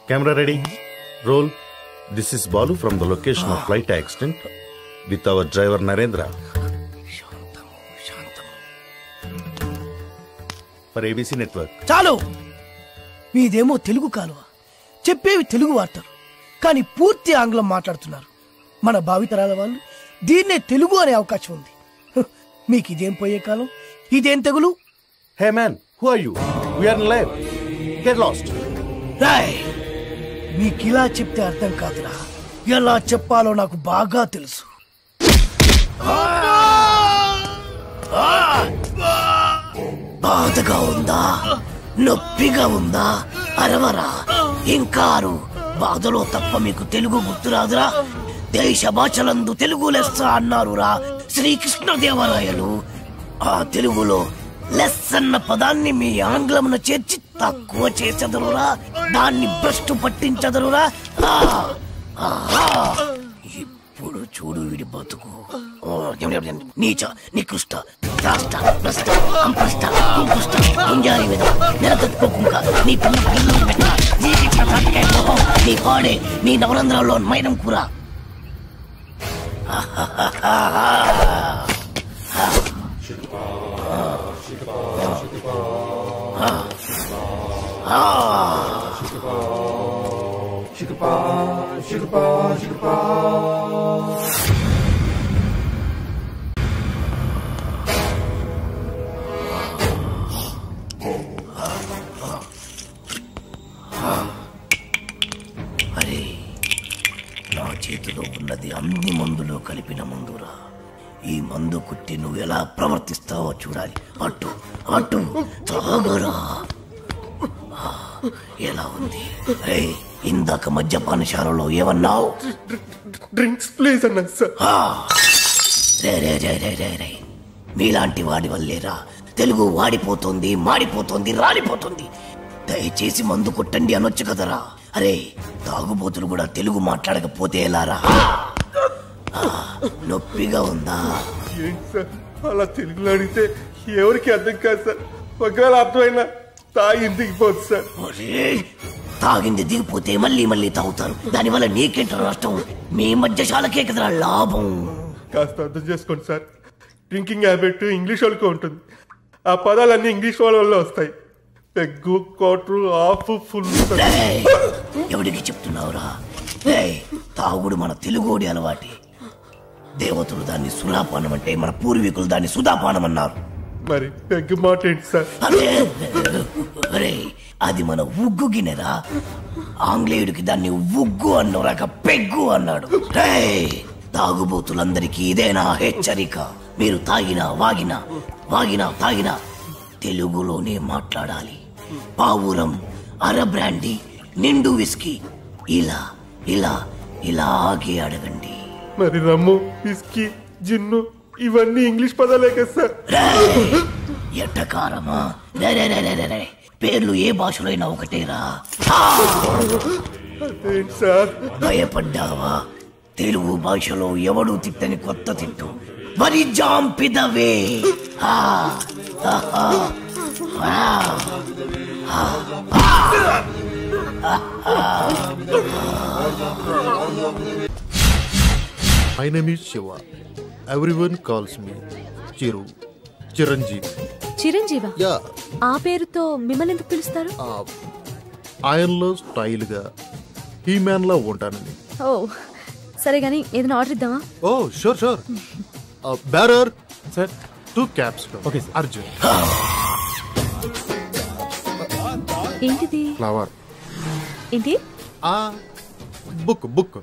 Camera ready. Roll. This is Balu from the location of flight accident with our driver Narendra. For ABC Network. చాలు, మీదేమో తెలుగు కాలువ, చెప్పేవి తెలుగు వార్తలు, కానీ పూర్తి ఆంగ్లం మాట్లాడుతున్నారు. మన భావితరాల వాళ్ళు దీన్నే తెలుగు అనే అవకాశం ఉంది. మీకు ఇదేం పోయే కాలం, ఇదేం తెగులు? Hey man, who are you? We are in live. Get lost. Roy, మీకిలా చెప్తే అర్థం కాదురా, ఎలా చెప్పాలో నాకు బాగా తెలుసు. బాధగా ఉందా, నొప్పిగా ఉందా? అరవరా, ఇంకారు. బాధలో తప్ప మీకు తెలుగు గుర్తురాదురా? దేశ భాషలందు తెలుగు లెస్స అన్నారురా శ్రీకృష్ణదేవరాయలు. ఆ తెలుగులో లెస్ అన్న పదాన్ని మీ ఆంగ్లమున చేర్చి తక్కువ చేసెదరురా, దాన్ని భ్రష్టు పట్టించదరురా. ఇప్పుడు చూడు వీడి బతుకు. నీచ, నికృష్ట, రాష్ట్ర, భ్రష్ట, అంపృష్ట, కుంపుష్ట, గుంజారి మీద నెలతొక్కుకుంక నీ పిల్ల పిల్లలు పెట్ట నీ పాడే నీ నవరంధ్రాల్లో మైనం కూర. అరే, నా చేతిలో ఉన్నది అన్ని మందులు కలిపిన మందురా. ఈ మందు కుట్టి నువ్వు ఎలా ప్రవర్తిస్తావో చూడాలి. అటు అటు తాగరా. ఎలా ఉంది? ఇందాక మద్యపానశాలలో ఏమన్నావు? డ్రింక్స్ ప్లీజ్ అన్నా సార్. రే, మీలాంటి వాడి వల్లేరా తెలుగు వాడిపోతుంది, మాడిపోతుంది, రాలిపోతుంది. దయచేసి మందు కొట్టండి అనొచ్చు కదరా. అరే, తాగుబోతులు కూడా తెలుగు మాట్లాడకపోతే ఎలారా? నొప్పిగా ఉందా? ఏంటి సార్ అలా తెలుగులో అడిగితే ఎవరికి అర్థం కాదు సార్. ఒకవేళ అర్థమైనా తాగింది దిగిపోతుంది సార్. తాగింది దిగిపోతే మళ్ళీ మళ్ళీ తాగుతారు. దానివల్ల నీకేంట నష్టం? మీ మధ్యశాలకే కదరా లాభం. కాస్త అర్థం చేసుకోండి సార్. డ్రింకింగ్ హ్యాబిట్ ఇంగ్లీష్ వాళ్ళకి ఉంటుంది. ఆ పదాలన్నీ ఇంగ్లీష్ వాళ్ళ వస్తాయి. Peg, quarter, half, full. ఎవరికి చెప్తున్నావురా? తాగుడు మన తెలుగోడి అలవాటి. దేవతలు దాన్ని సులాపానం అంటే, మన పూర్వీకులు దాన్ని సుధాపానం అన్నారు. మరి పెగ్గు మాట ఏంటి సార్? అరే, అది మన ఉగ్గు గిన్నెరా. ఆంగ్లేయుడికి దాన్ని ఉగ్గు అన్నోరాక పెగ్గు అన్నాడు. తాగుబోతులందరికీ ఇదేనా హెచ్చరిక? మీరు తాగినా తాగినా తెలుగులోనే మాట్లాడాలి. పావురం, అర బ్రాండీ, నిండు విస్కీ ఇలా ఇలా ఇలాగే అడగండి. మరి రమ్ము, విస్కీ, జిన్ను ఇవన్నీ ఇంగ్లీష్ పదాలే కదా సార్. ఎట్టకారమా? పేర్లు ఏ భాషలో అయినా ఒకటేరా. సార్ భయపడ్డావా? తెలుగు భాషలో ఎవడు తిట్టని కొత్త తిట్టు వరి జాంపిదవే. My name is Shiva. Everyone calls me Chiranjeevi. చిరంజీవా? యా. ఆ పేరుతో మిమ్మల్ని ఎందుకు పిలుస్తారు? ఆయనలో స్టైల్ గా హీ మ్యాన్ లా ఉంటానని. ఓ సరే గానీ ఏదైనా ఆర్డర్ ఇద్దామా? Oh sure. Bearer sir, 2 caps. Okay Arjun. ఏంటిది? ఫ్లవర్. ఏంటి? బుక్.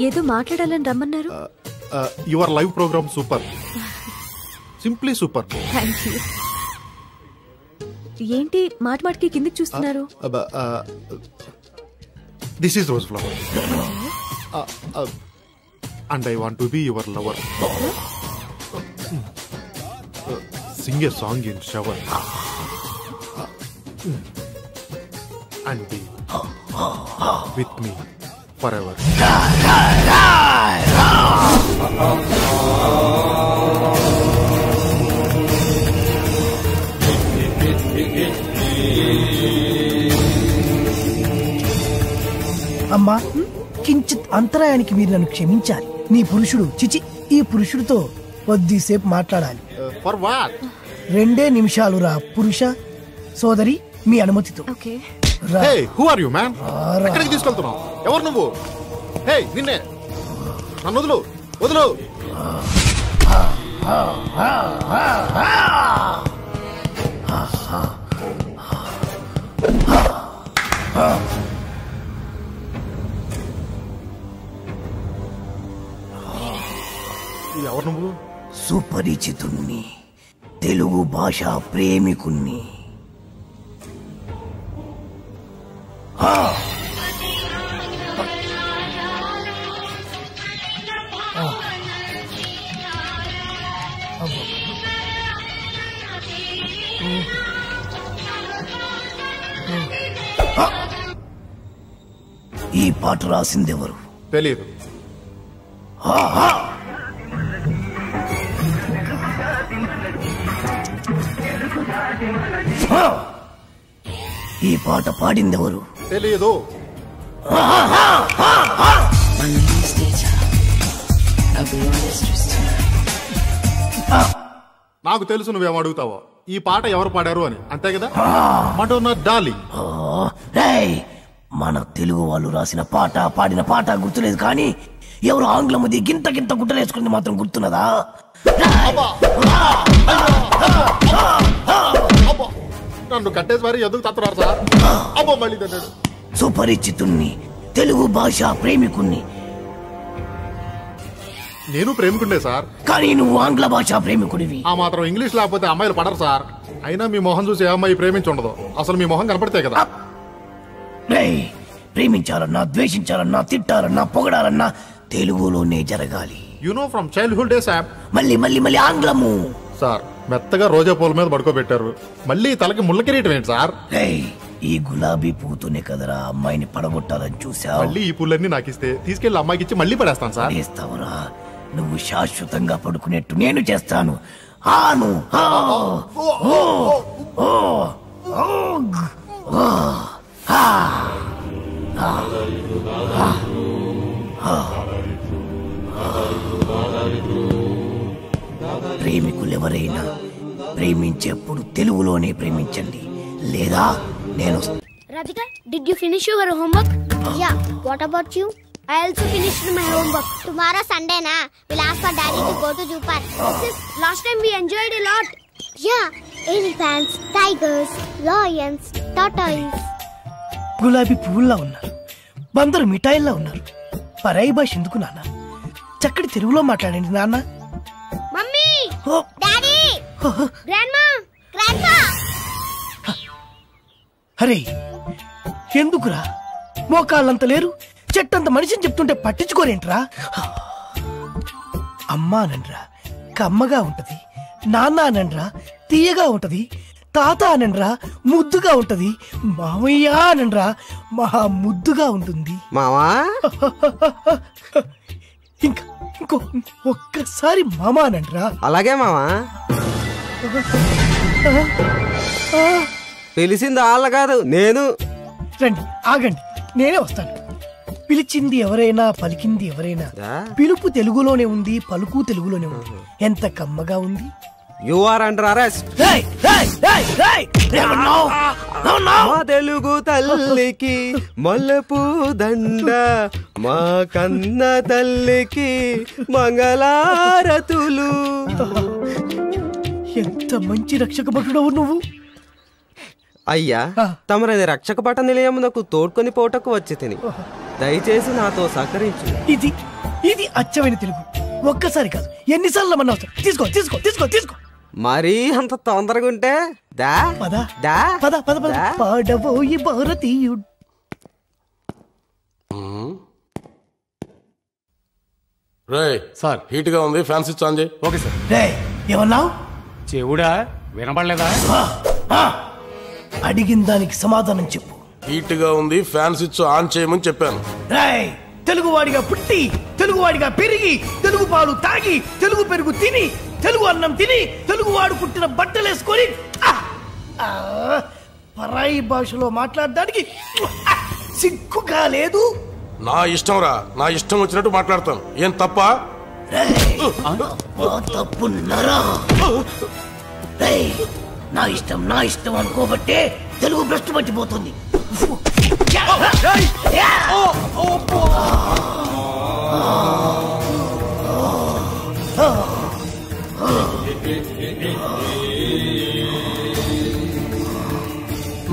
ఏదో మాట్లాడాలని రమ్మన్నారు. Your live programme super, simply super. Thank you. ఏంటి మాటికి కిందకి చూస్తున్నారు? This is rose flower and I want to be your lover. Sing a song in shower and be with me forever. అమ్మా కించిత్ అంతరాయానికి మీరు నన్ను క్షమించాలి. నీ పురుషుడు చిచి ఈ పురుషుడితో కొద్దిసేపు మాట్లాడాలి. For what? 2 నిమిషాలు రా పురుష. సోదరి మీ అనుమతితో. Okay. Hey who are you man? ఎక్కడికి తీసుకెళ్తున్నావు? ఎవరు నువ్వు? హే నిన్నే నన్ను వదులు వదులు. ఎవరు నువ్వు? సుపరిచితుణ్ణి, తెలుగు భాష ప్రేమికుణ్ణి. ఈ పాట రాసిందెవరు? తెలియదు. ఈ పాట పాడిందెవరు? తెలియదు. నాకు తెలుసు నువ్వేం అడుగుతావో. ఈ పాట ఎవరు పాడారు అని, అంతే కదా? Madonna darling. మన తెలుగు వాళ్ళు రాసిన పాట పాడిన పాట గుర్తులేదు, కానీ ఎవరు ఆంగ్లముది గింత గింత గుట్టలేసుకుంది మాత్రం గుర్తున్నదా? నన్ను కట్టేసి మరి ఎందుకు తత్తున్నారు సార్? అబ్బో మళ్ళీ తన్నాడు. సుపరిచితుణ్ణి, తెలుగు భాష ప్రేమికుణ్ణి. నేను ప్రేమికుండే సార్, కానీ నువ్వు ఆంగ్ల భాష ప్రేమికుడివి. ఆ మాత్రం ఇంగ్లీష్ లేకపోతే అమ్మాయిలు పడరు సార్. అయినా మీ మొహం చూసి ఏ అమ్మాయి ప్రేమించుండదు. అసలు మీ మొహం కనపడితే కదా. ప్రేమించాలన్నా, ద్వేషించాలన్నా, తిట్టాలన్నా, పొగడాలన్నా తెలుగులోనే జరగాలి. You know from childhood days. మళ్ళీ మళ్ళీ మళ్ళీ ఆంగ్లము. సార్ మెత్తగా రోజా పూల మీద పడుకోబెట్టారు, మళ్ళీ తలకి ముళ్ళ కిరీటం ఏంటి సార్? ఈ గులాబీ పూతోనే కదరా అమ్మాయిని పడగొట్టాలని చూసావు. మళ్ళీ ఈ పూలన్నీ నాకు ఇస్తే తీసుకెళ్లి అమ్మాయికి ఇచ్చి మళ్ళీ పడేస్తాను సార్. చేస్తావురా? నువ్వు శాశ్వతంగా పడుకునేట్టు నేను చేస్తాను. ఆను ప్రేమికులెవరైనా ప్రేమించేప్పుడు తెలుగులోనే ప్రేమించండి, లేదా నేను. Radhika, did you finish your homework? Yeah. What about you? I also finished my homework. Tomorrow Sunday na, we'll ask for Daddy to go to zoo park. Last time we enjoyed a lot. Yeah, elephants, tigers, lions, tortoise. గులాబీ పువ్వుల్లా ఉన్నారు, బందరు మిఠాయిల్లా ఉన్నారు. పరాయి భాష ఎందుకు నాన్న? చక్కటి తెలుగులో మాట్లాడండి నాన్న. Mummy, Daddy, Grandma, Grandpa. అరే ఎందుకురా? మోకాళ్ళంత లేరు, చెట్టంత మనిషిని చెప్తుంటే పట్టించుకోరేంట్రా? అమ్మా అనండ్రా కమ్మగా ఉంటది, నాన్న అనండ్రా తీయగా ఉంటది, తాత అనండ్రా ముద్దుగా ఉంటది, మామయ్య అనండ్రా మహా ముద్దుగా ఉంటుంది. మావా ఇంకో ఒక్కసారి మామా అనండ్రా. అలాగే మావా. పిలిచింది వాళ్ళ కాదు, నేను. రండి, ఆగండి, నేనే వస్తాను. పిలిచింది ఎవరైనా, పలికింది ఎవరైనా, పిలుపు తెలుగులోనే ఉంది, పలుకు తెలుగులోనే ఉంది. ఎంత కమ్మగా ఉంది. You are under arrest. మా తెలుగు తల్లికి మల్లెపూ దండ, మా కన్న తల్లికి మంగళారతులు. ఎంత మంచి రక్షక భటుడవు నువ్వు. అయ్యా, తమరది రక్షక పట నిలయమునకు తోడ్కొని పోటకు వచ్చి తిని దయచేసి నాతో సహకరించు. ఇది అచ్చమైన తెలుగు. ఒక్కసారి కాదు, ఎన్నిసార్లు మన అవసరం. తీసుకో తీసుకో తీసుకో తీసుకో. మరీ అంత తొందరగా ఉంటే దా పద దా పద పద పద. పాడబోయి భారతీయుడు. రే సార్, హీట్ గా ఉంది, ఫ్యాన్ స్విచ్ ఆన్ చేయి. Okay sir. రే ఏమన్నావు? చెవుడా వినపడలేదా? అడిగిన దానికి సమాధానం చెప్పు. హీట్ గా ఉంది, ఫ్యాన్ స్విచ్ ఆన్ చేయమని చెప్పాను. రాయ్, తెలుగువాడిగా పుట్టి, తెలుగువాడిగా పెరిగి, తెలుగు పాలు తాగి, తెలుగు పెరుగు తిని, తెలుగు అన్నం తిని, తెలుగువాడు పుట్టిన బట్టలేసుకొని పరాయి భాషలో మాట్లాడడానికి సిగ్గుగా లేదు. నా ఇష్టం రా, నా ఇష్టం వచ్చినట్టు మాట్లాడతాను. ఏం తప్ప? తప్పున్నారా? నా ఇష్టం అనుకోబట్టే తెలుగు భ్రష్టు పట్టిపోతుంది.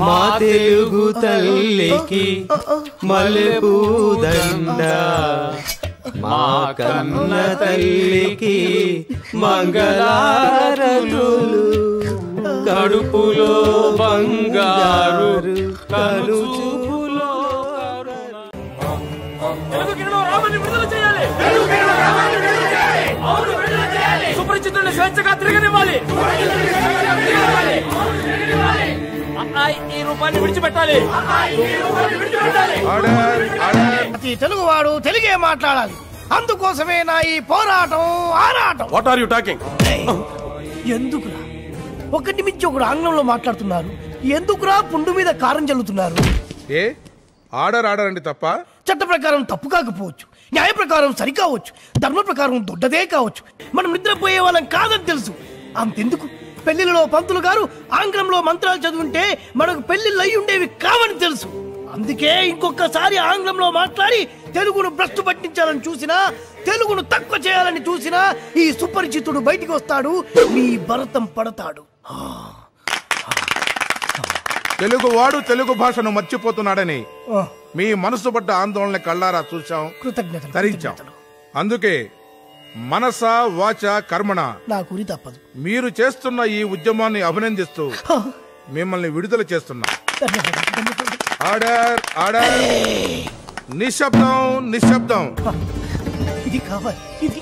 మా తెలుగు తల్లికి మల్లెపూదండ, మా కన్న తల్లికి మంగళారతులు, కడుపులో బంగారు కలుచుపులో సుపరిచితుల్ని స్వేచ్ఛగా తిరగనివ్వాలి. ఈ రూపాన్ని విడిచిపెట్టాలి. ప్రతి తెలుగువాడు తెలుగే మాట్లాడాలి. అందుకోసమే నా ఈ పోరాటం ఆరాటం. What are you talking? ఎందుకురా ఒకటి మించి ఒకడు ఆంగ్లంలో మాట్లాడుతున్నారు? ఎందుకురా పుండు మీద కారం చల్లుతున్నారు? ఏ ఆర్డర్ అండి తప్ప? చట్ట ప్రకారం తప్పు కాకపోవచ్చు, న్యాయ ప్రకారం సరికావచ్చు, ధర్మ ప్రకారం దొడ్డదే కావచ్చు. మనం నిద్రపోయే వాళ్ళం కాదని తెలుసు. అంతెందుకు, పెళ్లిలో పంతులు గారు ఆంగ్లంలో మంత్రాలు చదువుంటే మనకు పెళ్లిళ్ళు అయి ఉండేవి కావని తెలుసు. అందుకే ఇంకొకసారి ఆంగ్లంలో మాట్లాడి తెలుగును భ్రష్టు పట్టించాలని చూసినా, తెలుగును తక్కువ చేయాలని చూసినా ఈ సుపరిచితుడు బయటికి వస్తాడు, మీ భరతం పడతాడు. తెలుగు వాడు తెలుగు భాషను మర్చిపోతున్నాడని మీ మనసు పడ్డ ఆందోళన కళ్ళారా చూశాం, ధరించాం. అందుకే మనస వాచ కర్మణ నా గురి తప్పదు. మీరు చేస్తున్న ఈ ఉద్యమాన్ని అభినందిస్తూ మిమ్మల్ని విడుదల చేస్తున్నా. Order order. నిశ్శబ్దం నిశ్శబ్దం. ఇది కావాలి. ఇది